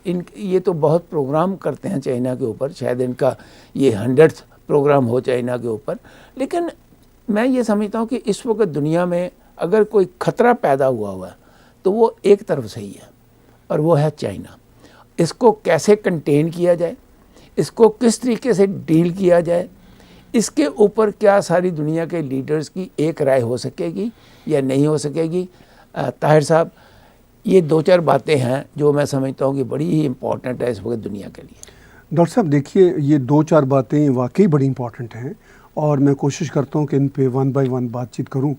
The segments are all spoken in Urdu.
یہ تو بہت پروگرام کرتے ہیں چائنا کے اوپر، شاید ان کا یہ 100th پروگرام ہو چائنا کے اوپر، لیکن میں یہ سمجھتا ہوں کہ اس وقت دنیا میں اگر کوئی خطرہ پیدا ہوا ہے تو وہ ایک طرف سے ہی ہے، اور وہ ہے چائنا۔ اس کو کیسے کنٹین کیا جائے، اس کو کس طریقے سے ڈیل کیا جائے، اس کے اوپر کیا ساری دنیا کے لیڈرز کی ایک رائے ہو سکے گی یا نہیں ہو سکے گی۔ طاہر صاحب، یہ 2-4 باتیں ہیں جو میں سمجھتا ہوں کہ بڑی ہی امپورٹنٹ ہے اس وقت دنیا کے لیے۔ ڈاکٹر صاحب دیکھیے، یہ 2-4 باتیں واقعی بڑی امپورٹنٹ ہیں، اور میں کوشش کرتا ہوں کہ ان پہ 1 بائی 1 بات چیت کروں۔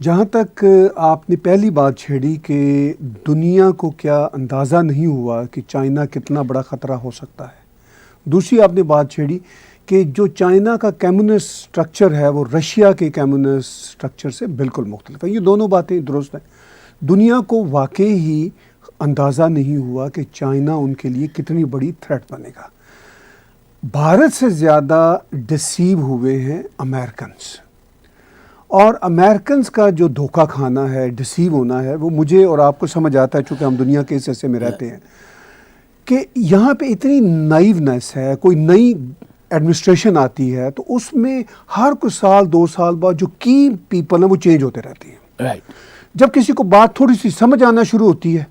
جہاں تک آپ نے پہلی بات چھیڑی کہ دنیا کو کیا اندازہ نہیں ہوا کہ چائنا کتنا بڑا خطرہ ہو سکتا ہے، دوسری آپ نے بات چھیڑی کہ جو چائنا کا کمیونسٹ سٹرکچر ہے وہ رشیا کے کمیونسٹ سٹرکچر سے بالکل مختلف ہے۔ یہ دونوں باتیں درست ہیں۔ دنیا کو واقعی ہی اندازہ نہیں ہوا کہ چائنا ان کے لیے کتنی بڑی تھریٹ بنے گا۔ بھارت سے زیادہ ڈسیو ہوئے ہیں امریکنز، اور امریکنز کا جو دھوکہ کھانا ہے، ڈسیو ہونا ہے، وہ مجھے اور آپ کو سمجھ آتا ہے چونکہ ہم دنیا کے اس حصے میں رہتے ہیں، کہ یہاں پہ اتنی نائیونیس ہے۔ کوئی نئی ایڈمنسٹریشن آتی ہے تو اس میں ہر کچھ سال 2 سال بعد جو کی پیپل ہیں وہ چینج ہوتے رہتے ہیں۔ جب کسی کو بات تھوڑی سی سمجھ آنا شروع ہوتی ہے،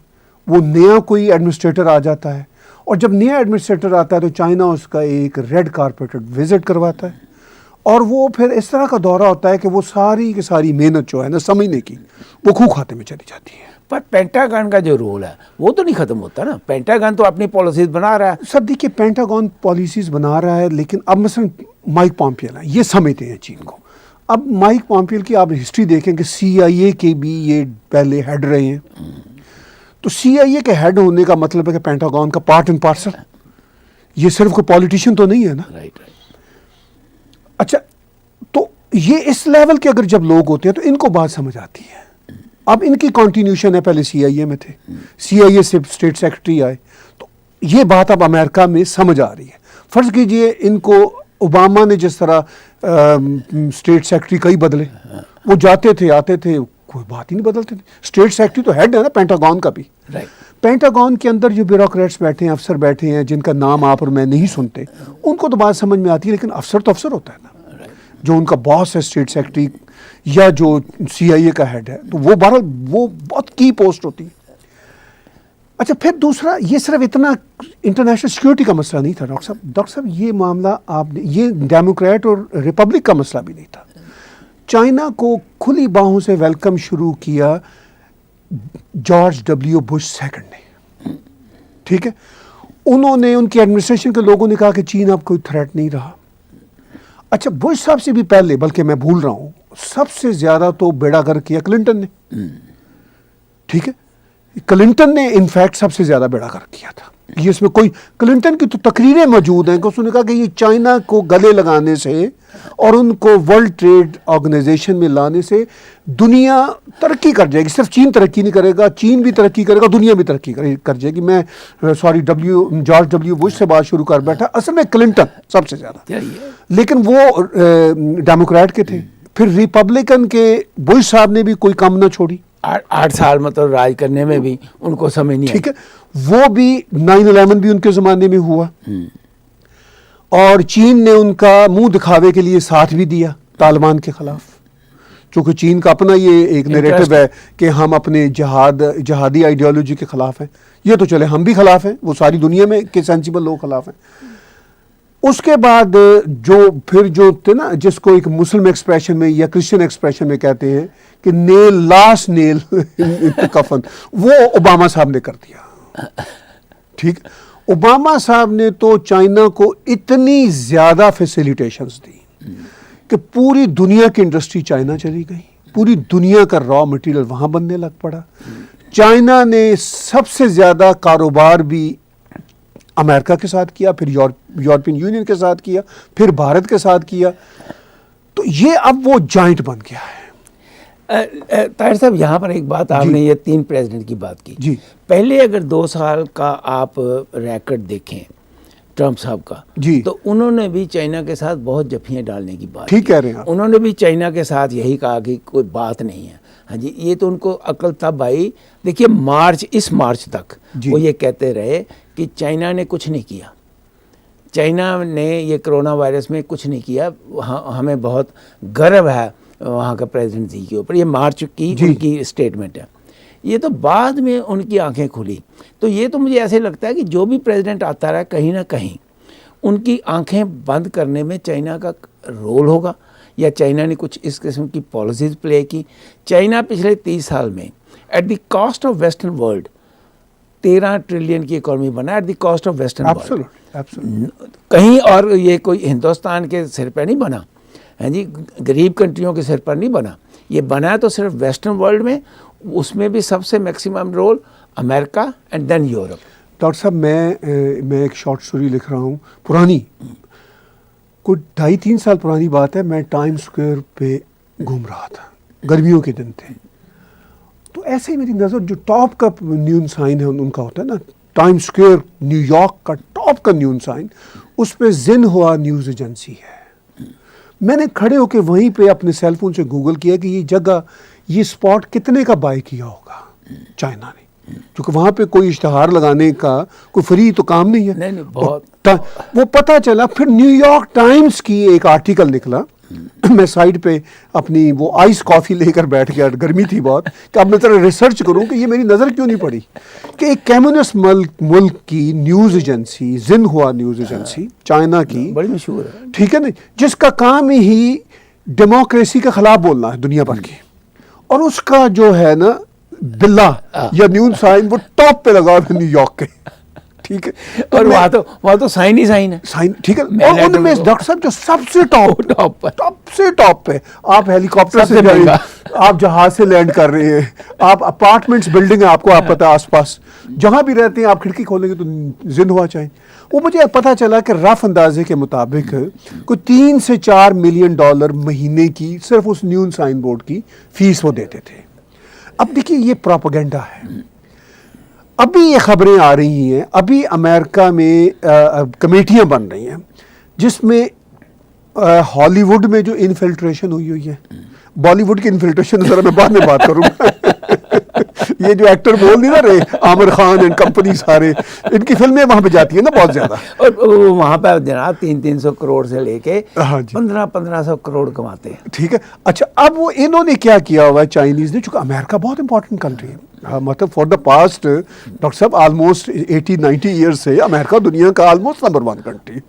وہ نیا کوئی ایڈمنسٹریٹر آ جاتا ہے، اور جب نیا ایڈمنسٹریٹر آتا ہے تو چائنا اس کا ایک ریڈ کارپیٹڈ وزٹ کرواتا ہے، اور وہ پھر اس طرح کا دورہ ہوتا ہے کہ وہ ساری کی ساری محنت جو ہے نا سمجھنے کی، وہ کھو کھاتے میں چلی جاتی ہے۔ پر پینٹاگن کا جو رول ہے وہ تو نہیں ختم ہوتا نا، پینٹاگن تو اپنی پالیسیز بنا رہا ہے۔ سر دیکھیے، پینٹاگون پالیسیز بنا رہا ہے، لیکن اب مثلا مائک پومپیو ہیں، یہ سمجھتے ہیں چین کو۔ اب مائک پومپیو کی آپ ہسٹری دیکھیں کہ CIA کے بھی یہ پہلے ہیڈ رہے ہیں، تو CIA کے ہیڈ ہونے کا مطلب ہے کہ پینٹاگون کا پارٹ اینڈ پارسل، یہ صرف کوئی پولیٹیشین تو نہیں ہے نا۔ اچھا، تو یہ اس لیول کے اگر جب لوگ ہوتے ہیں تو ان کو بات سمجھ آتی ہے۔ اب ان کی کنٹینیوشن ہے، پہلے CIA میں تھے، CIA سے اسٹیٹ سیکرٹری آئے، تو یہ بات اب امریکہ میں سمجھ آ رہی ہے۔ فرض کیجئے ان کو اوباما نے جس طرح اسٹیٹ سیکرٹری کئی بدلے، وہ جاتے تھے آتے تھے، کوئی بات ہی نہیں بدلتے تھے۔ اسٹیٹ سیکرٹری تو ہیڈ ہے نا پینٹاگون کا بھی۔ پینٹاگون کے اندر جو بیوروکریٹس بیٹھے ہیں، افسر بیٹھے ہیں جن کا نام آپ اور میں نہیں سنتے، ان کو تو بات سمجھ میں آتی ہے، لیکن افسر تو افسر ہوتا ہے نا، جو ان کا باس ہے اسٹیٹ سیکرٹری یا جو CIA کا ہیڈ ہے، تو وہ بہرحال وہ بہت کی پوسٹ ہوتی ہے۔ اچھا، پھر دوسرا، یہ صرف اتنا انٹرنیشنل سیکورٹی کا مسئلہ نہیں تھا ڈاکٹر صاحب، یہ معاملہ آپ نے، یہ ڈیموکریٹ اور ریپبلک کا مسئلہ بھی نہیں تھا۔ چائنا کو کھلی باہوں سے ویلکم شروع کیا جارج W. بش سیکنڈ نے، ٹھیک ہے۔ انہوں نے، ان کی ایڈمنسٹریشن کے لوگوں نے کہا کہ چین اب کوئی تھریٹ نہیں رہا۔ اچھا، بش صاحب سے بھی پہلے، بلکہ میں بھول رہا ہوں، سب سے زیادہ تو بیڑا گرک کیا کلنٹن نے، ٹھیک ہے۔ کلنٹن نے انفیکٹ سب سے زیادہ بیڑا گرک کیا تھا۔ یہ اس میں کوئی، کلنٹن کی تو تقریریں موجود ہیں کہ اس نے کہا کہ یہ چائنا کو گلے لگانے سے اور ان کو ورلڈ ٹریڈ آرگنائزیشن میں لانے سے دنیا ترقی کر جائے گی۔ صرف چین ترقی نہیں کرے گا، چین بھی ترقی کرے گا، دنیا بھی ترقی کر جائے گی۔ میں جارج W. بش سے بات شروع کر بیٹھا، اصل میں کلنٹن سب سے زیادہ، لیکن وہ ڈیموکریٹ کے تھے۔ پھر ریپبلکن کے بش صاحب نے بھی کوئی کم نہ چھوڑی، 8 سال مطلب راج کرنے میں بھی ان کو سمجھ نہیں آئی، ٹھیک ہے۔ وہ بھی 9/11 بھی ان کے زمانے میں ہوا، اور چین نے ان کا منہ دکھاوے کے لیے ساتھ بھی دیا طالبان کے خلاف، چونکہ چین کا اپنا یہ ایک نیریٹو ہے کہ ہم اپنے جہادی آئیڈیالوجی کے خلاف ہیں۔ یہ تو چلے، ہم بھی خلاف ہیں، وہ ساری دنیا میں کے سینسیبل لوگ خلاف ہیں۔ اس کے بعد جو تھے نا، جس کو ایک مسلم ایکسپریشن میں یا کرسچن ایکسپریشن میں کہتے ہیں کہ نیل، لاسٹ نیل کفن، وہ اوباما صاحب نے کر دیا، ٹھیک۔ اوباما صاحب نے تو چائنا کو اتنی زیادہ فیسیلیٹیشنز دی کہ پوری دنیا کی انڈسٹری چائنا چلی گئی، پوری دنیا کا را مٹیریل وہاں بننے لگ پڑا۔ چائنا نے سب سے زیادہ کاروبار بھی امریکہ کے ساتھ کیا، پھر یورپین یونین کے ساتھ کیا، پھر بھارت کے ساتھ کیا، تو یہ اب وہ جائنٹ بن گیا ہے۔ طاہر صاحب، یہاں پر ایک بات، آپ نے یہ 3 پریزیڈنٹ کی بات کی، جی، پہلے اگر 2 سال کا آپ ریکارڈ دیکھیں ٹرمپ صاحب کا، جی، تو انہوں نے بھی چائنا کے ساتھ بہت جفیاں ڈالنے کی بات، ٹھیک کہہ رہے ہیں آپ۔ انہوں نے بھی چائنا کے ساتھ یہی کہا کہ کوئی بات نہیں ہے، ہاں جی یہ تو ان کو عقل تب آئی. دیکھیے اس مارچ تک وہ یہ کہتے رہے کہ چائنا نے کچھ نہیں کیا, چائنا نے یہ کرونا وائرس میں کچھ نہیں کیا, ہمیں بہت گرو ہے وہاں کا پریزیڈنٹ جی کے اوپر. یہ مارچ کی ان کی اسٹیٹمنٹ ہے. یہ تو بعد میں ان کی آنکھیں کھلی. تو یہ تو مجھے ایسے لگتا ہے کہ جو بھی پریزیڈنٹ آتا رہا کہیں نہ کہیں ان کی آنکھیں بند کرنے میں چائنا کا رول ہوگا, یا چائنا نے کچھ اس قسم کی پالیسیز پلے کی. چائنا پچھلے 30 سال میں at the cost of western world 13 trillion کی اکانومی بنا, at the cost of western world. کہیں اور یہ کوئی ہندوستان کے سر پہ نہیں بنا, ہاں جی غریب کنٹریوں کے سر پر نہیں بنا, یہ بنا تو صرف ویسٹرن ورلڈ میں, اس میں بھی سب سے میکسیمم رول امریکہ اینڈ دین یورپ. ڈاکٹر صاحب میں ایک شارٹ سٹوری لکھ رہا ہوں, پرانی کوئی 2.5-3 سال پرانی بات ہے. میں ٹائم اسکوائر پہ گھوم رہا تھا, گرمیوں کے دن تھے, تو ایسے ہی میری نظر جو ٹاپ کا نیون سائن ہے ان کا ہوتا ہے نا, ٹائم اسکوائر نیو یارک کا ٹاپ کا نیون سائن, اس پہ زن ہوا نیوز ایجنسی ہے. میں نے کھڑے ہو کے وہیں پہ اپنے سیل فون سے گوگل کیا کہ یہ جگہ یہ اسپاٹ کتنے کا بائی کیا ہوگا چائنا نے, کیونکہ وہاں پہ کوئی اشتہار لگانے کا کوئی فری تو کام نہیں ہے. نہیں بہت وہ پتہ چلا. پھر نیو یارک ٹائمز کی ایک آرٹیکل نکلا, میں سائڈ پہ اپنی وہ آئس کافی لے کر بیٹھ گیا, گرمی تھی بہت, کہ اب میں ذرا ریسرچ کروں کہ یہ میری نظر کیوں نہیں پڑی کہ ایک کمیونسٹ ملک کی نیوز ایجنسی, زن ہوا نیوز ایجنسی چائنا کی, بڑی مشہور ہے, ٹھیک ہے نا, جس کا کام ہی ڈیموکریسی کے خلاف بولنا ہے دنیا بھر کی, اور اس کا جو ہے نا بلا یا نیون سائن وہ ٹاپ پہ لگا ہے نیو یارک کے, ٹھیک ہے, اور وہاں تو سائن ہی سائن ہے, سائن ٹھیک ہے. اور ان میں ڈاکٹر صاحب جو سب سے ٹاپ پہ, آپ ہیلی کاپٹر سے جائیں, آپ جہاز سے لینڈ کر رہے ہیں, آپ اپارٹمنٹس بلڈنگ ہے, آپ پتہ آس پاس جہاں بھی رہتے ہیں, آپ کھڑکی کھولیں گے تو زن ہوا چاہیں. وہ مجھے پتہ چلا کہ رف اندازے کے مطابق کوئی 3 سے 4 ملین ڈالر مہینے کی صرف اس نیون سائن بورڈ کی فیس وہ دیتے تھے. اب دیکھیے یہ پروپیگنڈا ہے. ابھی یہ خبریں آ رہی ہیں, ابھی امریکہ میں کمیٹیاں بن رہی ہیں جس میں ہالی ووڈ میں جو انفلٹریشن ہوئی ہے, بالی ووڈ کی انفلٹریشن ذرا میں بعد میں بات کروں گا. یہ جو ایکٹر بول نہیں نہ رہے, عامر خان اینڈ کمپنی, سارے ان کی فلمیں وہاں پہ جاتی ہیں نا بہت زیادہ, اور وہاں پہ جناب 300 کروڑ سے لے کے 1500 کروڑ کماتے ہیں. ٹھیک ہے. اچھا اب وہ انہوں نے کیا کیا ہوا ہے چائنیز نے, چونکہ امریکہ بہت امپورٹنٹ کنٹری ہے, مطلب فار دا پاسٹ ڈاکٹر صاحب آلموسٹ 80-90 ایئرس سے امریکہ دنیا کا آلموسٹ نمبر 1 کنٹری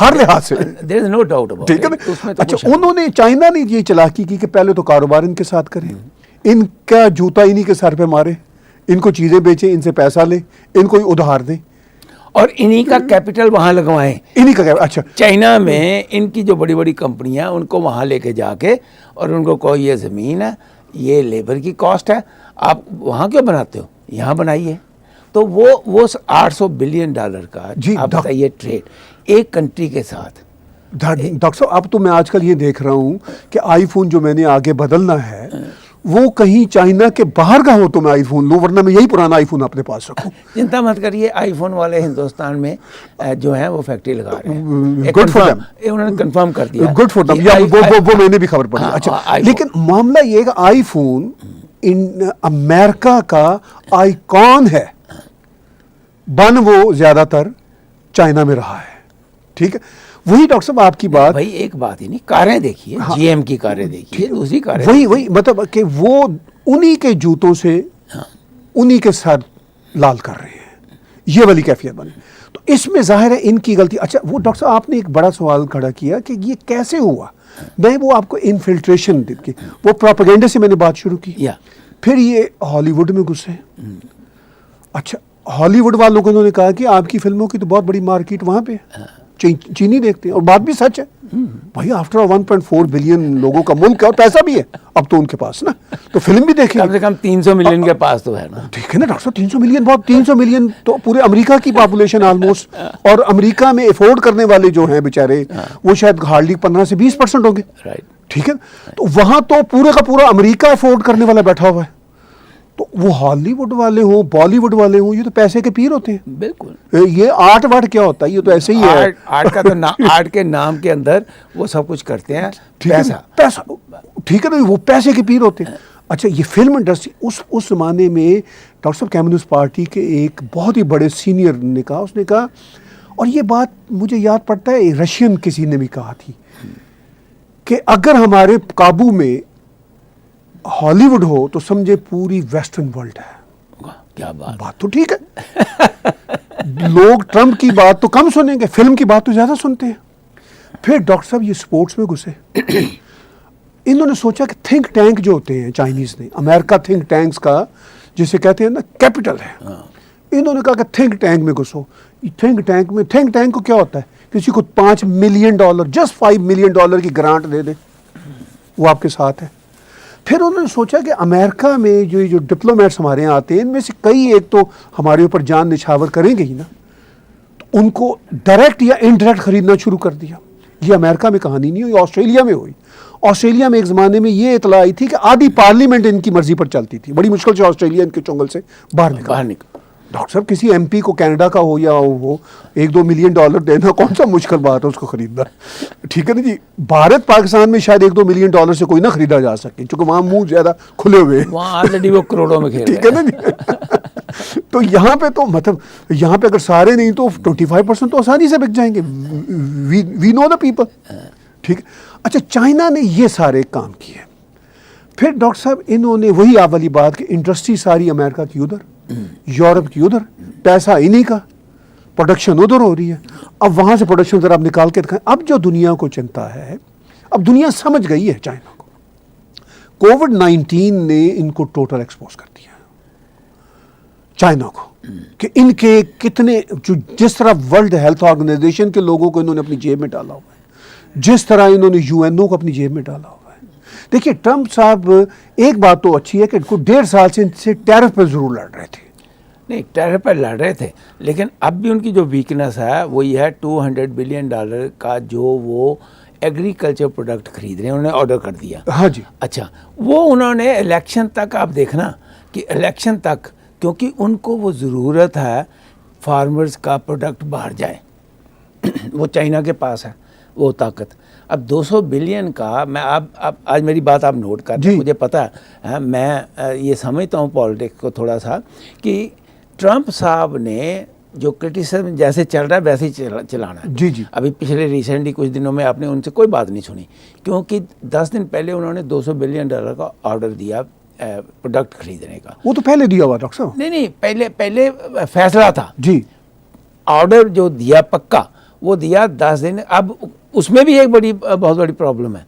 ہر لحاظ سے, there is no doubt about ٹھیک ہے it. نا. اچھا انہوں نے, چائنا نے یہ چالاکی کی کہ پہلے تو کاروبار ان کے ساتھ کریں, ان کا جوتا انہی کے سر پہ مارے, ان کو چیزیں بیچیں, ان سے پیسہ لیں, ان کو ادھار دیں, اور انہی کا کیپٹل وہاں لگوائیں. انہی کا اچھا چائنا میں ان کی جو بڑی بڑی کمپنیاں, ان کو وہاں لے کے جا کے, اور ان کو کوئی یہ زمین ہے, یہ لیبر کی کاسٹ ہے, آپ وہاں کیوں بناتے ہو, یہاں بنائیے. تو وہ 800 بلین ڈالر کا آپ بتائیے ٹریڈ ایک کنٹری کے ساتھ. ڈاکٹر صاحب اب تو میں آج کل یہ دیکھ رہا ہوں کہ آئی فون جو میں نے آگے بدلنا ہے وہ کہیں چائنا کے باہر کا ہو تو میں آئی فون لوں, ورنہ میں یہی پرانا آئی فون اپنے پاس رکھوں. چنتا مت کریے, آئی فون والے ہندوستان میں جو ہیں وہ فیکٹری لگا رہے ہیں. گڈ فار دیم, انہوں نے کنفرم کر دیا. گڈ فار دیم, وہ میں نے بھی خبر پڑھی. اچھا لیکن معاملہ یہ ہے کہ آئی فون امریکہ کا آئیکن ہے, بن وہ زیادہ تر چائنا میں رہا ہے, ٹھیک ہے. وہی ڈاکٹر صاحب آپ کی بات, بھائی ایک بات ہی نہیں, کاریں دیکھیے, جی ایم کی کاریں دیکھیے, دوسری کاریں, وہی مطلب کہ وہ انہی کے جوتوں سے انہی کے ساتھ لال کر رہے ہیں, یہ والی کیفیت بنی. تو اس میں ظاہر ہے ان کی غلطی. اچھا وہ ڈاکٹر صاحب آپ نے ایک بڑا سوال کھڑا کیا کہ یہ کیسے ہوا. میں وہ آپ کو انفلٹریشن کی, وہ پروپیگنڈے سے میں نے بات شروع کی, پھر یہ ہالی ووڈ میں گھسے. اچھا ہالی ووڈ والوں کو انہوں نے کہا کہ آپ کی فلموں کی تو بہت بڑی مارکیٹ وہاں پہ ہے, چینی دیکھتے ہیں, اور بات بھی سچ ہے بھائی. آفٹر 1.4 بلین لوگوں کا ملک ہے اور پیسہ بھی ہے اب تو ان کے پاس نا, تو فلم بھی دیکھیں, کم سے کم 300 ملین کے پاس تو ہے نا. ٹھیک ہے نا ڈاکٹر صاحب, 300 ملین بہت, 300 ملین تو پورے امریکہ کی پاپولیشن آلموسٹ, اور امریکہ میں افورڈ کرنے والے جو ہیں بیچارے وہ شاید ہارڈلی 15 سے 20% ہوں گے, ٹھیک ہے. تو وہاں تو پورے کا پورا امریکہ افورڈ کرنے والا بیٹھا ہوا ہے. تو وہ ہالی ووڈ والے ہوں, بالی ووڈ والے ہوں, یہ تو پیسے کے پیر ہوتے ہیں. بالکل, یہ آرٹ وارٹ کیا ہوتا ہے, یہ تو ایسے ہی ہے. آرٹ کا تو آرٹ کے نام کے اندر وہ سب کچھ کرتے ہیں, پیسہ, ٹھیک ہے نا, وہ پیسے کے پیر ہوتے ہیں. اچھا یہ فلم انڈسٹری اس زمانے میں ڈاکٹر صاحب کمیونسٹ پارٹی کے ایک بہت ہی بڑے سینئر نے کہا, اس نے کہا, اور یہ بات مجھے یاد پڑتا ہے رشین کسی نے بھی کہا تھی کہ اگر ہمارے قابو میں ہالی ووڈ ہو تو سمجھے پوری ویسٹرن ورلڈ ہے. کیا بات تو ٹھیک ہے, لوگ ٹرمپ کی بات تو کم سنیں گے, فلم کی بات تو زیادہ سنتے ہیں. پھر ڈاکٹر صاحب یہ سپورٹس میں گھسے, انہوں نے سوچا کہ تھنک ٹینک جو ہوتے ہیں چائنیز نے, امریکہ تھنک ٹینکس کا جسے کہتے ہیں نا کیپٹل ہے, انہوں نے کہا کہ تھنک ٹینک میں گھسو. تھنک ٹینک کو کیا ہوتا ہے, کسی کو $5 ملین جسٹ $5 ملین کی گرانٹ دے دے, وہ آپ کے ساتھ ہے. پھر انہوں نے سوچا کہ امریکہ میں جو ڈپلومیٹس ہمارے یہاں آتے ہیں ان میں سے کئی ایک تو ہمارے اوپر جان نچھاور کریں گے ہی نا, تو ان کو ڈائریکٹ یا انڈائریکٹ خریدنا شروع کر دیا. یہ امریکہ میں کہانی نہیں ہوئی, آسٹریلیا میں ہوئی. آسٹریلیا میں ایک زمانے میں یہ اطلاع آئی تھی کہ آدھی پارلیمنٹ ان کی مرضی پر چلتی تھی, بڑی مشکل سے آسٹریلیا ان کے چنگل سے باہر نکلا. ڈاکٹر صاحب کسی ایم پی کو کینیڈا کا ہو یا وہ $1-2 ملین دینا کون سا مشکل بات ہے اس کو خریدنا, ٹھیک ہے نا جی. بھارت پاکستان میں شاید $1-2 ملین سے کوئی نہ خریدا جا سکے چونکہ وہاں منہ زیادہ کھلے ہوئے ہیں, وہاں آلریڈی وہ کروڑوں میں کھیل رہے ہیں, ٹھیک ہے نا جی. تو یہاں پہ تو مطلب یہاں پہ اگر سارے نہیں تو 25% تو آسانی سے بک جائیں گے. وی نو دا پیپل, ٹھیک. اچھا چائنا نے یہ سارے کام کیے. پھر ڈاکٹر صاحب انہوں نے وہی آپ والی بات کہ انڈسٹری ساری امریکہ کی ادھر, یورپ کی ادھر, پیسہ انہی کا, پروڈکشن ادھر ہو رہی ہے. اب وہاں سے پروڈکشن ذرا آپ نکال کے دکھائیں. اب جو دنیا کو چنتا ہے, اب دنیا سمجھ گئی ہے چائنا کو. کووڈ-19 نے ان کو ٹوٹل ایکسپوز کر دیا چائنا کو, کہ ان کے کتنے جس طرح ورلڈ ہیلتھ آرگنائزیشن کے لوگوں کو انہوں نے اپنی جیب میں ڈالا ہوا ہے, جس طرح انہوں نے UNO کو اپنی جیب میں ڈالا ہوا ہے. دیکھیے ٹرمپ صاحب ایک بات تو اچھی ہے کہ ان کو 1.5 سال سے ان سے ٹیرف پہ ضرور لڑ رہے تھے. نہیں ٹیرف پہ لڑ رہے تھے, لیکن اب بھی ان کی جو ویکنس ہے وہ یہ ہے $200 بلین کا جو وہ ایگریکلچر پروڈکٹ خرید رہے ہیں, انہوں نے آرڈر کر دیا. ہاں جی. اچھا وہ انہوں نے الیکشن تک, آپ دیکھنا کہ الیکشن تک, کیونکہ ان کو وہ ضرورت ہے فارمرز کا پروڈکٹ باہر جائے, وہ چائنا کے پاس ہے وہ طاقت. اب 200 بلین کا, میں اب آج میری بات آپ نوٹ کر دیں, مجھے پتا ہے, میں یہ سمجھتا ہوں پالیٹکس کو تھوڑا سا, کہ ٹرمپ صاحب نے جو کرٹیسزم جیسے چل رہا ہے ویسے ہی چلانا ہے. جی جی. ابھی پچھلے ریسنٹلی کچھ دنوں میں آپ نے ان سے کوئی بات نہیں سنی, کیونکہ 10 دن پہلے انہوں نے $200 بلین کا آرڈر دیا پروڈکٹ خریدنے کا. وہ تو پہلے دیا ہوا ڈاکٹر صاحب. نہیں پہلے فیصلہ تھا جی, آرڈر جو دیا پکا وہ دیا 10 دن. اب اس میں بھی ایک بہت بڑی پرابلم ہے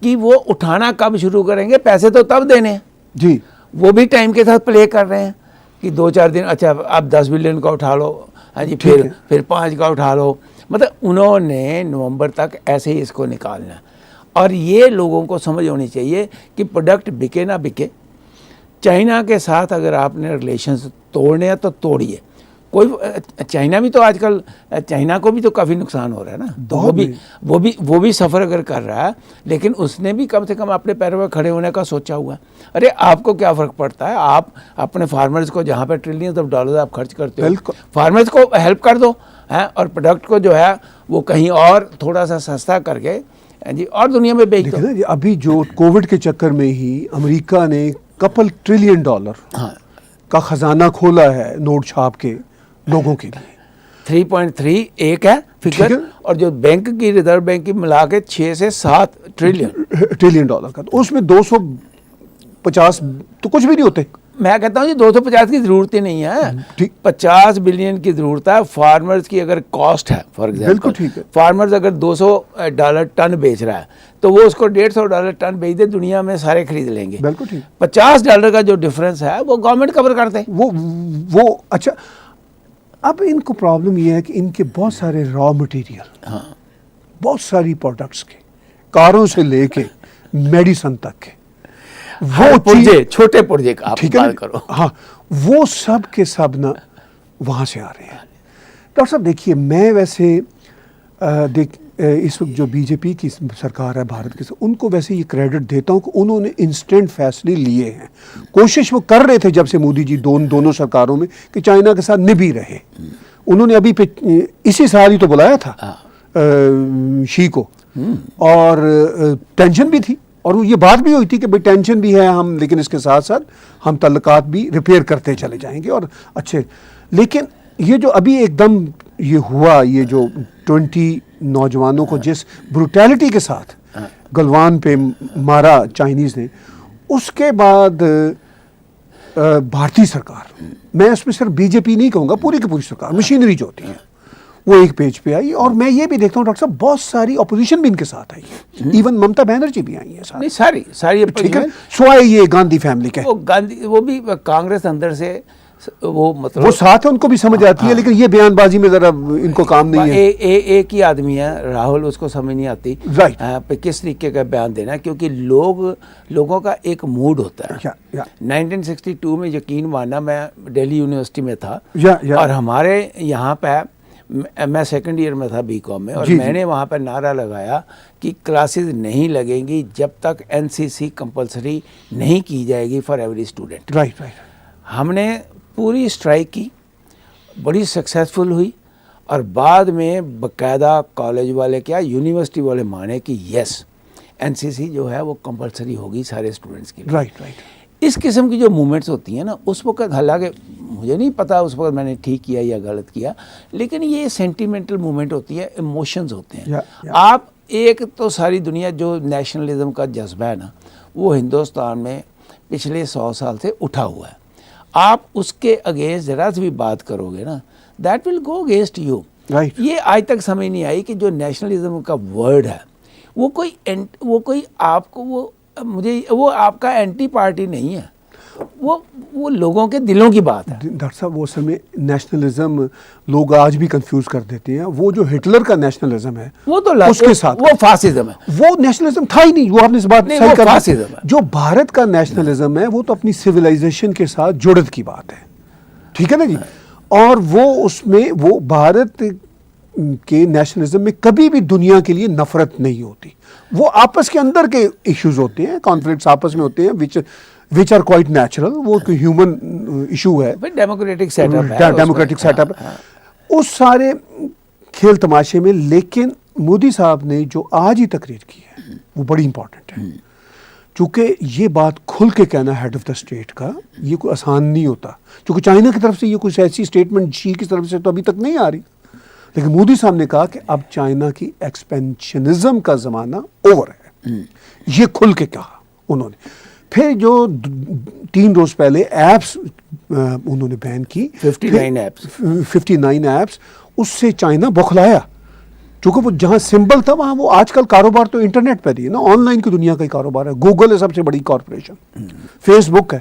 کہ وہ اٹھانا کب شروع کریں گے, پیسے تو تب دینے ہیں. جی, وہ بھی ٹائم کے ساتھ پلے کر رہے ہیں کہ 2-4 دن, اچھا آپ 10 بلین کا اٹھا لو, ہاں جی, پھر 5 کا اٹھا لو. مطلب انہوں نے نومبر تک ایسے ہی اس کو نکالنا ہے. اور یہ لوگوں کو سمجھ ہونی چاہیے کہ پروڈکٹ بکے نہ بکے, چائنا کے ساتھ اگر آپ نے ریلیشنز توڑنے ہیں تو توڑیے. کوئی چائنا بھی تو آج کل, چائنا کو بھی تو کافی نقصان ہو رہا ہے نا, تو وہ بھی سفر اگر کر رہا ہے, لیکن اس نے بھی کم سے کم اپنے پیروں پہ کھڑے ہونے کا سوچا ہوا ہے. ارے آپ کو کیا فرق پڑتا ہے, آپ اپنے فارمرز کو جہاں پہ $ٹریلینز آپ خرچ کرتے ہو, فارمرز کو ہیلپ کر دو, اور پروڈکٹ کو جو ہے وہ کہیں اور تھوڑا سا سستا کر کے جی اور دنیا میں بیچ دو. ابھی جو کووڈ کے چکر میں ہی امریکہ نے $2 ٹریلین کا خزانہ کھولا ہے نوٹ چھاپ کے لوگوں کے لیے. 3.3 ایک ہے فگر, اور جو بینک کی ریزرو بینک کی ملا کے 6 سے 7 ٹریلین کا, تو اس میں 250 تو کچھ بھی نہیں ہوتے. میں کہتا ہوں جی 250 کی ضرورت ہی نہیں ہے, 50 بلین کی ضرورت ہے. فارمرز کی اگر کاسٹ ہے, فار ایگزامپل فارمرز اگر $200 ٹن بیچ رہا ہے تو وہ اس کو $150 ٹن بیچ دے, دنیا میں سارے خرید لیں گے. $50 کا جو ڈفرنس ہے وہ گورنمنٹ کور کرتے ہیں. وہ اچھا, اب ان کو پرابلم یہ ہے کہ ان کے بہت سارے را مٹیریل, بہت ساری پروڈکٹس کے, کاروں سے لے کے میڈیسن تک کے, وہ پرجے چھوٹے پرجے کا آپ بات کرو, ہاں وہ سب کے سب نا وہاں سے آ رہے ہیں. ڈاکٹر صاحب دیکھیے, میں ویسے اس وقت جو بی جے پی کی سرکار ہے بھارت کے, ان کو ویسے یہ کریڈٹ دیتا ہوں کہ انہوں نے انسٹنٹ فیصلے لیے ہیں. کوشش وہ کر رہے تھے جب سے مودی جی دونوں سرکاروں میں کہ چائنا کے ساتھ نبھی رہے. انہوں نے ابھی اسی سال ہی تو بلایا تھا شی کو, اور ٹینشن بھی تھی اور یہ بات بھی ہوئی تھی کہ بھائی ٹینشن بھی ہے ہم، لیکن اس کے ساتھ ساتھ ہم تعلقات بھی ریپیئر کرتے چلے جائیں گے اور اچھے. لیکن یہ جو ابھی ایک دم یہ ہوا، یہ جو 20 نوجوانوں کو جس بروٹیلٹی کے ساتھ گلوان پہ مارا چائنیز نے، اس کے بعد بھارتی سرکار، میں اس میں صرف بی جے پی نہیں کہوں گا، پوری کی پوری سرکار، مشینری جو ہوتی ہے وہ ایک پیج پہ آئی. اور میں یہ بھی دیکھتا ہوں ڈاکٹر صاحب بہت ساری اپوزیشن بھی ان کے ساتھ آئی ہے، ایون ممتا بینرجی بھی آئی ہیں ساری ٹھیک ہے، سوائے یہ گاندھی فیملی کے، وہ بھی کانگریس اندر سے وہ مطلب وہ ساتھ ہے، ان کو بھی سمجھ آتی ہے، لیکن یہ بیان بازی میں ذرا ان کو کام نہیں ہے. ایک ہی آدمی ہے راہل، اس کو سمجھ نہیں آتی کس طریقے کا بیان دینا، کیونکہ لوگوں کا ایک موڈ ہوتا ہے. 1962 میں یقین ماننا میں دہلی یونیورسٹی میں تھا اور ہمارے یہاں پہ میں سیکنڈ ایئر میں تھا بی کام میں، اور میں نے وہاں پہ نعرہ لگایا کہ کلاسز نہیں لگیں گی جب تک NCC کمپلسری نہیں کی جائے گی فار ایوری اسٹوڈنٹ. ہم نے پوری اسٹرائک کی، بڑی سکسیسفل ہوئی، اور بعد میں باقاعدہ کالج والے کیا یونیورسٹی والے مانے کہ یس NCC جو ہے وہ کمپلسری ہوگی سارے اسٹوڈنٹس کے لیے. اس قسم کی جو مومنٹس ہوتی ہیں نا اس وقت، حالانکہ مجھے نہیں پتا اس وقت میں نے ٹھیک کیا یا غلط کیا، لیکن یہ سینٹیمنٹل مومنٹ ہوتی ہے، ایموشنز ہوتے ہیں. آپ ایک تو ساری دنیا جو نیشنلزم کا جذبہ ہے نا وہ ہندوستان میں پچھلے 100 سال سے اٹھا ہوا ہے. آپ اس کے اگینسٹ ذرا سے بھی بات کرو گے نا that will go against you. یہ آج تک سمجھ نہیں آئی کہ جو نیشنلزم کا ورڈ ہے وہ کوئی آپ کو وہ آپ کا اینٹی پارٹی نہیں ہے، وہ لوگوں کے دلوں کی بات ہے. ڈاکٹر صاحب وہ اصل میں نیشنلزم لوگ آج بھی کنفیوز کر دیتے ہیں. وہ جو ہٹلر کا نیشنلزم ہے وہ تو اس کے ساتھ وہ فاسزم ہے، وہ نیشنلزم تھا ہی نہیں. وہ آپ نے اس بات نہیں، صحیح وہ کہا. فاسزم ہے. جو بھارت کا نیشنلزم ہے وہ تو اپنی سویلائزیشن کے ساتھ جڑت کی بات ہے، ٹھیک ہے نا جی. اور وہ اس میں وہ بھارت کے نیشنلزم میں کبھی بھی دنیا کے لیے نفرت نہیں ہوتی. وہ آپس کے اندر کے ایشوز ہوتے ہیں، کانفلکٹس آپس میں ہوتے ہیں which are quite natural. وہ کوئی ہیومن ایشو ہے، ڈیموکریٹک سیٹ اپ ہے اس سارے کھیل تماشے میں. لیکن مودی صاحب نے جو آج ہی تقریر کی ہے وہ بڑی امپورٹنٹ ہے، چونکہ یہ بات کھل کے کہنا ہیڈ آف دا اسٹیٹ کا یہ کوئی آسان نہیں ہوتا، کیونکہ چائنا کی طرف سے یہ کچھ ایسی اسٹیٹمنٹ شی کی طرف سے تو ابھی تک نہیں آ رہی. لیکن مودی صاحب نے کہا کہ اب چائنا کی ایکسپینشنزم کا زمانہ اوور ہے، یہ کھل کے کہا انہوں نے. پھر جو 3 روز پہلے ایپس انہوں نے بین کی 59 ایپس، اس سے چائنا بوکھلایا، چونکہ وہ جہاں سمبل تھا وہاں وہ آج کل کاروبار تو انٹرنیٹ پہ ہی ہے نا، آن لائن کی دنیا کا ہی کاروبار ہے. گوگل ہے سب سے بڑی کارپوریشن، فیس بک ہے،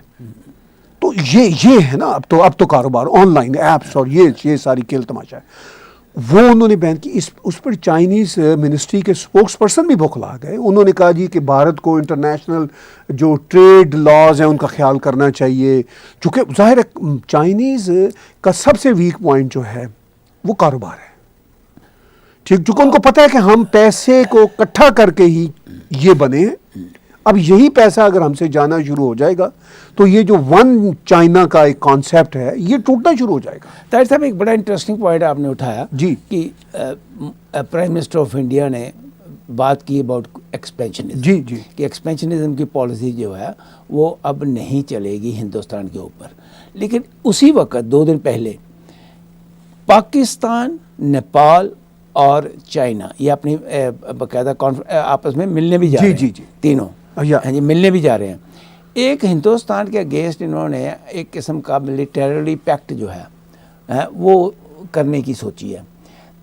تو یہ ہے نا اب تو کاروبار آن لائن ایپس اور یہ ساری کھیل تماشا ہے. وہ انہوں نے بین کی. اس پر چائنیز منسٹری کے اسپوکس پرسن بھی بوکھلا گئے. انہوں نے کہا جی کہ بھارت کو انٹرنیشنل جو ٹریڈ لاز ہیں ان کا خیال کرنا چاہیے، چونکہ ظاہر ہے چائنیز کا سب سے ویک پوائنٹ جو ہے وہ کاروبار ہے، ٹھیک، چونکہ ان کو پتہ ہے کہ ہم پیسے کو اکٹھا کر کے ہی یہ بنے ہیں. اب یہی پیسہ اگر ہم سے جانا شروع ہو جائے گا تو یہ جو ون چائنا کا ایک کانسیپٹ ہے یہ ٹوٹنا شروع ہو جائے گا. طاہر صاحب ایک بڑا انٹرسٹنگ پوائنٹ آپ نے اٹھایا جی کہ پرائم منسٹر آف انڈیا نے بات کی اباؤٹ ایکسپینشنزم، جی جی کہ ایکسپینشنزم کی پالیسی جو ہے وہ اب نہیں چلے گی ہندوستان کے اوپر. لیکن اسی وقت 2 دن پہلے پاکستان، نیپال اور چائنا یہ اپنی باقاعدہ آپس میں ملنے بھی جا رہے ہیں. جی جی تینوں ملنے بھی جا رہے ہیں. ایک ہندوستان کے اگینسٹ انہوں نے ایک قسم کا ملیٹریلی پیکٹ جو ہے وہ کرنے کی سوچی ہے.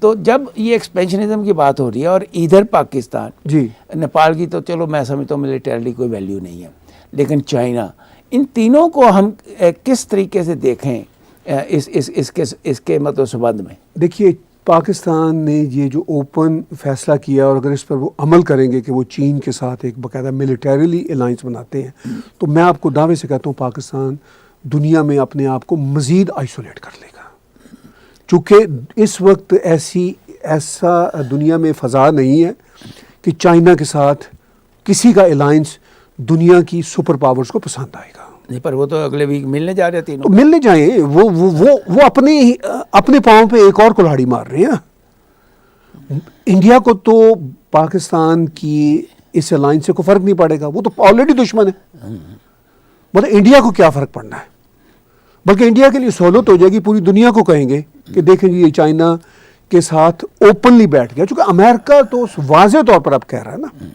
تو جب یہ ایکسپینشنزم کی بات ہو رہی ہے اور ادھر پاکستان، جی نیپال کی تو چلو میں سمجھتا ہوں ملیٹریلی کوئی ویلیو نہیں ہے، لیکن چائنا، ان تینوں کو ہم کس طریقے سے دیکھیں اس کے مطلب سبند میں؟ دیکھیے پاکستان نے یہ جو اوپن فیصلہ کیا اور اگر اس پر وہ عمل کریں گے کہ وہ چین کے ساتھ ایک باقاعدہ ملیٹریلی الائنس بناتے ہیں تو میں آپ کو دعوے سے کہتا ہوں پاکستان دنیا میں اپنے آپ کو مزید آئسولیٹ کر لے گا. چونکہ اس وقت ایسا دنیا میں فضا نہیں ہے کہ چائنا کے ساتھ کسی کا الائنس دنیا کی سپر پاورز کو پسند آئے گا. نہیں، پر وہ تو اگلے ویک ملنے جا رہے تینوں. ملنے جائیں، وہ اپنے پاؤں پہ ایک اور کلہاڑی مار رہے ہیں. انڈیا کو تو پاکستان کی اس الائنس سے کوئی فرق نہیں پڑے گا، وہ تو آلریڈی دشمن ہے. مطلب انڈیا کو کیا فرق پڑنا ہے؟ بلکہ انڈیا کے لیے سہولت ہو جائے گی، پوری دنیا کو کہیں گے کہ دیکھیں جی یہ چائنا کے ساتھ اوپنلی بیٹھ گیا. چونکہ امریکہ تو واضح طور پر اب کہہ رہا ہے نا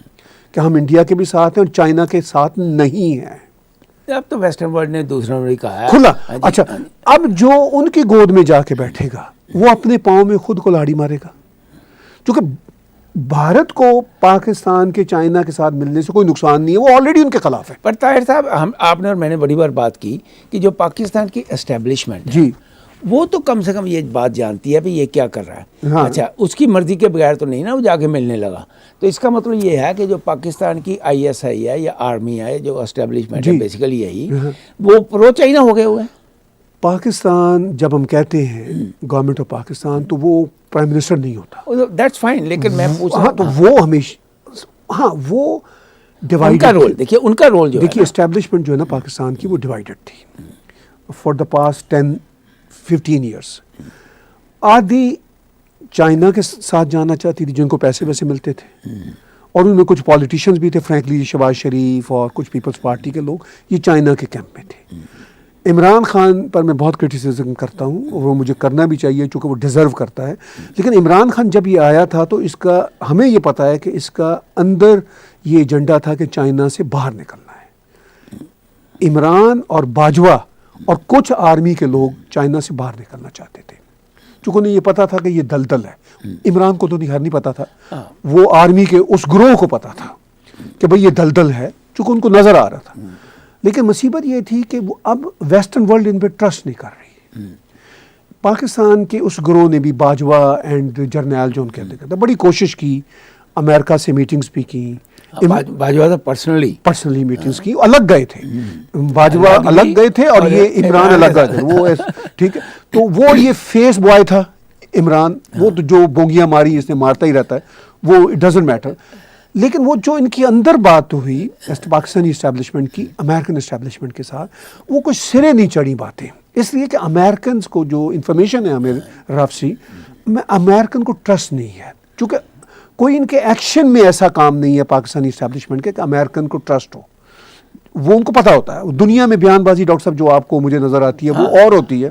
کہ ہم انڈیا کے بھی ساتھ ہیں اور چائنا کے ساتھ نہیں ہیں. اب تو ویسٹرن ورلڈ نے دوسروں نے کہا ہے کھلا. اچھا اب جو ان کی گود میں جا کے بیٹھے گا وہ اپنے پاؤں میں خود کو لاڑی مارے گا. چونکہ بھارت کو پاکستان کے چائنا کے ساتھ ملنے سے کوئی نقصان نہیں ہے، وہ آلریڈی ان کے خلاف ہے. پر طاہر صاحب آپ نے اور میں نے بڑی بار بات کی کہ جو پاکستان کی اسٹیبلشمنٹ ہے جی وہ تو کم سے کم یہ بات جانتی ہے بھی یہ کیا کر رہا ہے. ہاں. اچھا اس کی مرضی کے بغیر تو نہیں نا وہ جا کے ملنے لگا. تو اس کا مطلب یہ ہے کہ جو پاکستان کی آئی ایس آئی ہے یا آرمی ہے جو اسٹیبلشمنٹ ہے بیسیکلی یہی وہ پرو چائنا ہو گئے ہوئے ہیں. پاکستان جب ہم کہتے ہیں گورنمنٹ آف پاکستان تو وہ پرائم منسٹر نہیں ہوتا. دیٹس فائن، لیکن میں پوچھ رہا ہاں تو وہ ہمیشہ وہ ان ڈیوائڈ کا رول دیکھیے، ان کا رول جو ہے دیکھیے اسٹیبلشمنٹ جو ہے نا پاکستان کی وہ ڈیوائڈڈ تھی فار دا پاسٹ 10-15 ایئرس. آدھی چائنا کے ساتھ جانا چاہتی تھی جن کو پیسے ویسے ملتے تھے، اور ان میں کچھ پالیٹیشینز بھی تھے، فرینکلی شہباز شریف اور کچھ پیپلز پارٹی کے لوگ یہ چائنا کے کیمپ میں تھے. عمران خان پر میں بہت کرٹیسزم کرتا ہوں اور وہ مجھے کرنا بھی چاہیے چونکہ وہ ڈیزرو کرتا ہے. لیکن عمران خان جب یہ آیا تھا تو اس کا ہمیں یہ پتہ ہے کہ اس کا اندر یہ ایجنڈا تھا کہ چائنا سے باہر نکلنا ہے. عمران اور باجوہ اور کچھ آرمی کے لوگ چائنا سے باہر نکلنا چاہتے تھے چونکہ انہیں یہ پتا تھا کہ یہ دلدل ہے. عمران کو تو نہیں پتا تھا، وہ آرمی کے اس گروہ کو پتا تھا کہ بھئی یہ دلدل ہے چونکہ ان کو نظر آ رہا تھا. لیکن مصیبت یہ تھی کہ وہ اب ویسٹرن ورلڈ ان پہ ٹرسٹ نہیں کر رہی. پاکستان کے اس گروہ نے بھی باجوہ اینڈ جرنیل جو ان کے اندر بڑی کوشش کی، امریکہ سے میٹنگز بھی کی. باجوہ تو پرسنلی میٹنگز کی، الگ گئے تھے. باجوہ الگ گئے تھے اور یہ عمران الگ گئے تھے. وہ ٹھیک ہے، تو وہ یہ فیس بوائے تھا عمران، وہ تو جو بونگیاں ماری اس نے مارتا ہی رہتا ہے، وہ اٹ ڈزنٹ میٹر. لیکن وہ جو ان کی اندر بات ہوئی پاکستانی اسٹیبلشمنٹ کی امریکن اسٹیبلشمنٹ کے ساتھ، وہ کچھ سرے نہیں چڑھی باتیں. اس لیے کہ امریکنز کو جو انفارمیشن ہے ہمیں رافسی میں امریکن کو ٹرسٹ نہیں ہے، چونکہ کوئی ان کے ایکشن میں ایسا کام نہیں ہے پاکستانی اسٹیبلشمنٹ کے کہ امریکن کو ٹرسٹ ہو. وہ ان کو پتا ہوتا ہے. دنیا میں بیان بازی ڈاکٹر صاحب جو آپ کو مجھے نظر آتی ہے وہ اور ہوتی ہے،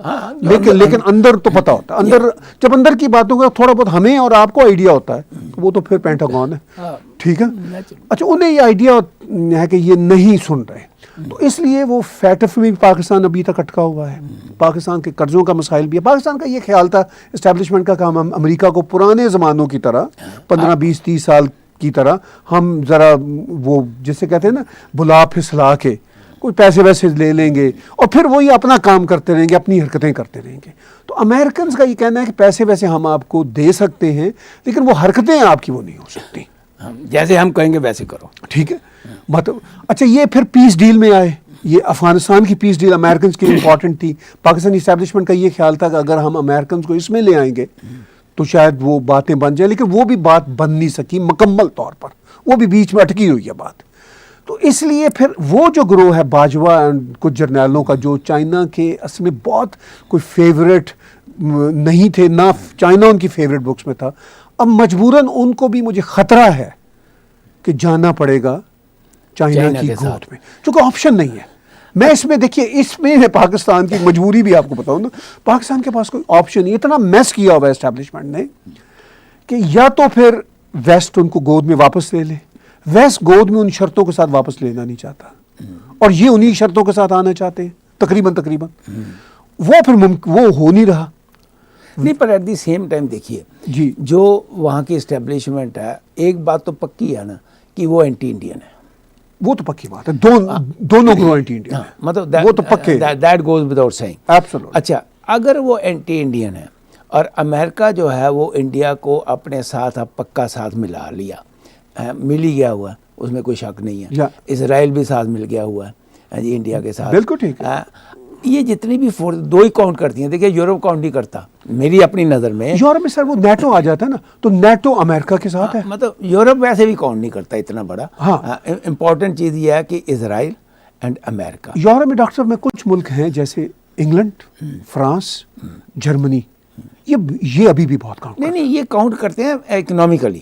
لیکن اندر تو پتا ہوتا ہے. اندر جب اندر کی باتوں کا تھوڑا بہت ہمیں اور آپ کو آئیڈیا ہوتا ہے وہ تو پھر پینٹاگون ہے. ٹھیک ہے، اچھا انہیں یہ آئیڈیا ہے کہ یہ نہیں سن رہے، تو اس لیے وہ فیٹف میں بھی پاکستان ابھی تک اٹکا ہوا ہے. پاکستان کے قرضوں کا مسائل بھی ہے. پاکستان کا یہ خیال تھا اسٹیبلشمنٹ کا کام امریکہ کو پرانے زمانوں کی طرح 15-20-30 سال کی طرح ہم ذرا وہ جسے کہتے ہیں نا بلا پھسلا کے کوئی پیسے ویسے لے لیں گے اور پھر وہی اپنا کام کرتے رہیں گے، اپنی حرکتیں کرتے رہیں گے. تو امریکنز کا یہ کہنا ہے کہ پیسے ویسے ہم آپ کو دے سکتے ہیں لیکن وہ حرکتیں آپ کی وہ نہیں ہو سکتی، جیسے ہم کہیں گے ویسے کرو. ٹھیک ہے، مطلب اچھا یہ پھر پیس ڈیل میں آئے. یہ افغانستان کی پیس ڈیل امریکنز کی امپورٹنٹ تھی. پاکستانی اسٹیبلشمنٹ کا یہ خیال تھا کہ اگر ہم امریکنز کو اس میں لے آئیں گے تو شاید وہ باتیں بن جائیں، لیکن وہ بھی بات بن نہیں سکی مکمل طور پر، وہ بھی بیچ میں اٹکی ہوئی ہے بات. تو اس لیے پھر وہ جو گروہ ہے باجوہ کچھ جرنیلوں کا جو چائنا کے اصل میں بہت کوئی فیوریٹ نہیں تھے، نہ چائنا ان کی فیوریٹ بکس میں تھا، اب مجبوراً ان کو بھی مجھے خطرہ ہے کہ جانا پڑے گا چائنا کی گود میں، چونکہ آپشن نہیں ہے. میں اس میں دیکھیے اس میں پاکستان کی مجبوری بھی آپ کو بتاؤں نا، پاکستان کے پاس کوئی آپشن نہیں. اتنا میس کیا ہوا ہے اسٹیبلشمنٹ نے کہ یا تو پھر ویسٹ ان کو گود میں واپس لے لے. ویسٹ گود میں ان شرطوں کے ساتھ واپس لینا نہیں چاہتا اور یہ انہی شرطوں کے ساتھ آنا چاہتے ہیں تقریباً وہ پھر وہ ہو نہیں رہا. نہیں، پر ایٹ دی سیم ٹائم دیکھیے جی جو وہاں کی اسٹیبلشمنٹ ہے، ایک بات تو پکی ہے نا کہ وہ اینٹی انڈین ہے. وہ تو پکی بات ہے، دونوں گروہ اینٹی انڈین ہیں، مطلب وہ تو پکے، that goes without seeing. Absolutely. اچھا اگر وہ اینٹی انڈین ہے اور امریکہ جو ہے وہ انڈیا کو اپنے ساتھ اب پکا ساتھ ملا لیا، مل ہی گیا ہوا ہے، اس میں کوئی شک نہیں ہے. اسرائیل بھی ساتھ مل گیا ہوا ہے جی انڈیا کے ساتھ. بالکل ٹھیک ہے. یہ جتنی بھی فورس دو ہی کاؤنٹ کرتی ہیں. دیکھیے یورپ کاؤنٹ نہیں کرتا میری اپنی نظر میں. یورپ میں سر وہ نیٹو آ جاتا ہے نا، تو نیٹو امریکہ کے ساتھ ہے. مطلب یورپ ویسے بھی کاؤنٹ نہیں کرتا اتنا بڑا. ہاں امپورٹنٹ چیز یہ ہے کہ اسرائیل اینڈ امریکہ. یورپ میں ڈاکٹر صاحب میں کچھ ملک ہیں جیسے انگلینڈ، فرانس، جرمنی، یہ ابھی بھی بہت کاؤنٹ نہیں یہ کاؤنٹ کرتے ہیں اکنامیکلی.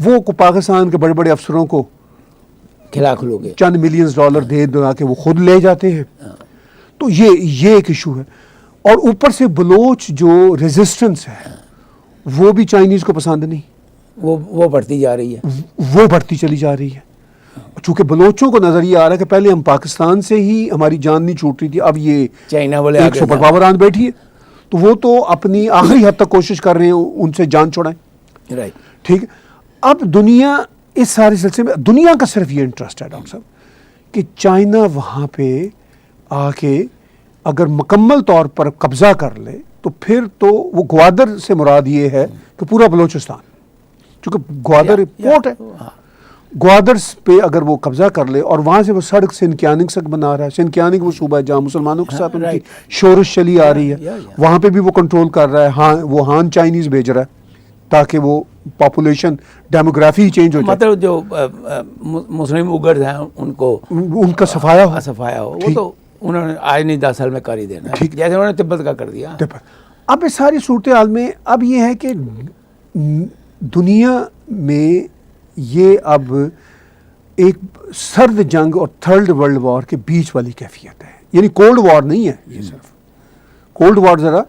وہ کو پاکستان کے بڑے بڑے افسروں کو کھلا کھلو گے چند ملینز ڈالر دے دلا کے وہ خود لے جاتے ہیں. تو یہ ایک ایشو ہے. اور اوپر سے بلوچ جو ریزسٹنس ہے وہ بھی چائنیز کو پسند نہیں, وہ بڑھتی جا رہی ہے, وہ بڑھتی چلی جا رہی ہے. چونکہ بلوچوں کو نظر یہ آ رہا ہے کہ پہلے ہم پاکستان سے ہی ہماری جان نہیں چھوٹ رہی تھی, اب یہ چائنا والے ایک سپر پاور آن بیٹھی ہے, تو وہ تو اپنی آخری حد تک کوشش کر رہے ہیں ان سے جان چھڑائیں. رائٹ. ٹھیک ہے. اب دنیا اس سارے سلسلے میں دنیا کا صرف یہ انٹرسٹ ہے ڈاکٹر صاحب کہ چائنا وہاں پہ آ کے اگر مکمل طور پر قبضہ کر لے تو پھر تو وہ گوادر سے مراد یہ ہے کہ پورا بلوچستان, چونکہ گوادر پورٹ ہے, گوادر پہ اگر وہ قبضہ کر لے اور وہاں سے وہ سڑک سنکیانگ تک بنا رہا ہے, سنکیانگ وہ صوبہ ہے جہاں مسلمانوں کے ساتھ ان کی شورش چلی آ رہی ہے, وہاں پہ بھی وہ کنٹرول کر رہا ہے. ہاں وہ ہان چائنیز بھیج رہا ہے تاکہ وہ پاپولیشن ڈیموگرافی چینج ہو جائے, مطلب جو مسلم اگرز ہیں ان کو ان کا صفایا ہو. وہ تو انہوں نے آج نہیں 10 سال میں کر ہی دینا, جیسے انہوں نے تبت کا کر دیا. اب اس ساری صورتحال میں اب یہ ہے کہ دنیا میں یہ اب ایک سرد جنگ اور تھرڈ ورلڈ وار کے بیچ والی کیفیت ہے, یعنی کولڈ وار نہیں ہے یہ, صرف کولڈ وار ذرا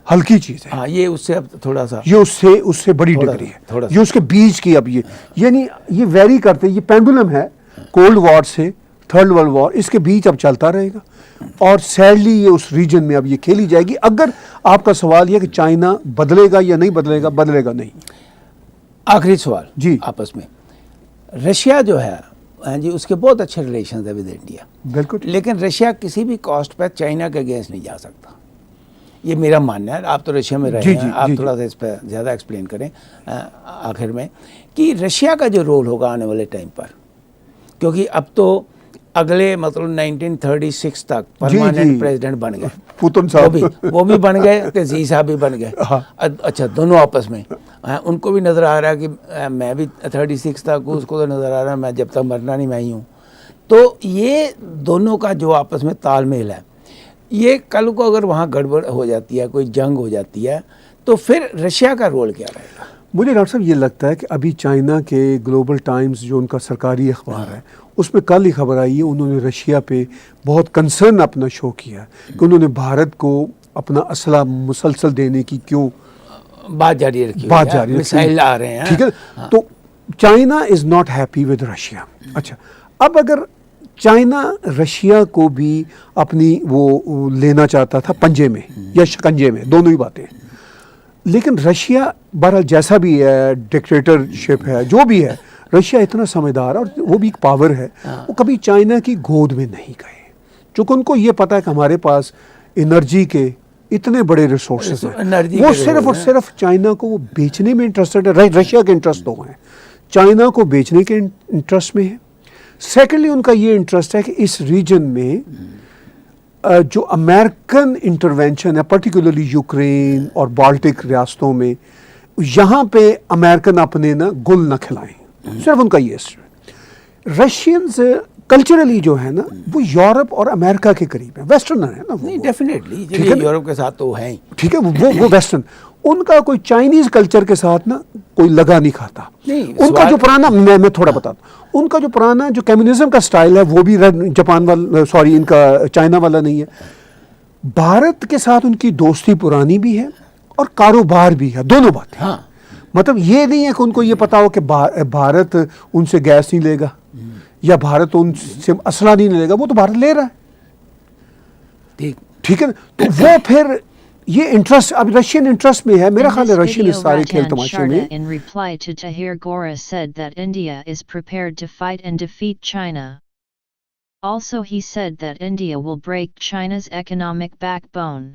ہلکی چیز ہے. ہاں یہ اس سے اب تھوڑا سا یہ اس سے بڑی ڈگری ہے, یہ اس کے بیچ کی اب یہ یعنی یہ ویری کرتے, یہ پینڈولم ہے کولڈ وار سے تھرڈ ورلڈ وار, اس کے بیچ اب چلتا رہے گا اور سیڈلی یہ اس ریجن میں اب یہ کھیلی جائے گی. اگر آپ کا سوال یہ کہ چائنا بدلے گا یا نہیں بدلے گا, بدلے گا نہیں. آخری سوال جی آپس میں, رشیا جو ہے جی اس کے بہت اچھے ریلیشنز ہیں ود انڈیا, بالکل, لیکن رشیا کسی بھی کاسٹ پہ چائنا کے اگینسٹ نہیں جا سکتا, یہ میرا ماننا ہے. آپ تو رشیا میں رہے ہیں, آپ تھوڑا سا اس پہ زیادہ ایکسپلین کریں آخر میں کہ رشیا کا جو رول ہوگا آنے والے ٹائم پر, کیونکہ اب تو اگلے مطلب 1936 تک پرماننٹ پریزیڈنٹ بن گئے, پوتن صاحب وہ بھی بن گئے, تزی صاحب بھی بن گئے. اچھا دونوں آپس میں ان کو بھی نظر آ رہا ہے کہ میں بھی 36 تک ہوں, اس کو تو نظر آ رہا ہے میں جب تک مرنا نہیں میں ہی ہوں. تو یہ دونوں کا جو آپس میں تال میل ہے, یہ کل کو اگر وہاں گڑبڑ ہو جاتی ہے, کوئی جنگ ہو جاتی ہے, تو پھر رشیا کا رول کیا رہے گا؟ مجھے ڈاکٹر صاحب یہ لگتا ہے کہ ابھی چائنا کے گلوبل ٹائمز جو ان کا سرکاری اخبار ہے, اس میں کل ہی خبر آئی ہے انہوں نے رشیا پہ بہت کنسرن اپنا شو کیا کہ انہوں نے بھارت کو اپنا اسلحہ مسلسل دینے کی کیوں بات جاری رکھی, مسائل آ رہے ہیں. ٹھیک ہے, تو China is not happy with Russia. اچھا, اب اگر چائنا رشیا کو بھی اپنی وہ لینا چاہتا تھا پنجے میں یا شکنجے میں, دونوں ہی باتیں, لیکن رشیا بہرحال جیسا بھی ہے, ڈکٹیٹرشپ ہے, جو بھی ہے, رشیا اتنا سمجھدار اور وہ بھی ایک پاور ہے, وہ کبھی چائنا کی گود میں نہیں گئے, چونکہ ان کو یہ پتا ہے کہ ہمارے پاس انرجی کے اتنے بڑے ریسورسز ہیں. وہ صرف اور صرف چائنا کو وہ بیچنے میں انٹرسٹڈ ہے. رشیا کے انٹرسٹ دو ہیں, چائنا کو بیچنے کے انٹرسٹ میں ہے. سیکنڈلی ان کا یہ انٹرسٹ ہے کہ اس ریجن میں جو امریکن انٹرونشن ہے, پرٹیکولرلی یوکرین اور بالٹک ریاستوں میں, یہاں پہ امریکن اپنے نا گل نہ کھلائیں, صرف ان کا یہ رشینز کلچرلی جو ہے نا وہ یورپ اور امریکہ کے قریب ہے, ویسٹرنر ہے نا. نہیں ڈیفینیٹلی یورپ کے ساتھ تو ہے ہی, ٹھیک ہے, وہ ویسٹرن, ان کا کوئی چائنیز کلچر کے ساتھ نا کوئی لگا نہیں کھاتا. ان کا جو پرانا, میں تھوڑا بتاتا ہوں, ان کا جو پرانا جو کمیونزم کا سٹائل ہے وہ بھی جاپان والا, سوری ان کا چائنا والا نہیں ہے. بھارت کے ساتھ ان کی دوستی پرانی بھی ہے اور کاروبار بھی ہے, دونوں باتیں. ہاں, مطلب یہ نہیں ہے کہ ان کو یہ پتا ہو کہ بھارت ان سے گیس نہیں لے گا یا بھارت ان سے اسلحہ نہیں لے گا, وہ تو بھارت لے رہا ہے. ٹھیک ہے, تو وہ پھر یہ انٹرسٹ اب رشین انٹرسٹ میں ہے. میرا خیال ہے رشین اس سارے کھیل تماشے میں. In reply to Tahir Gora said that India is prepared to fight and defeat China. Also he said that India will break China's economic backbone.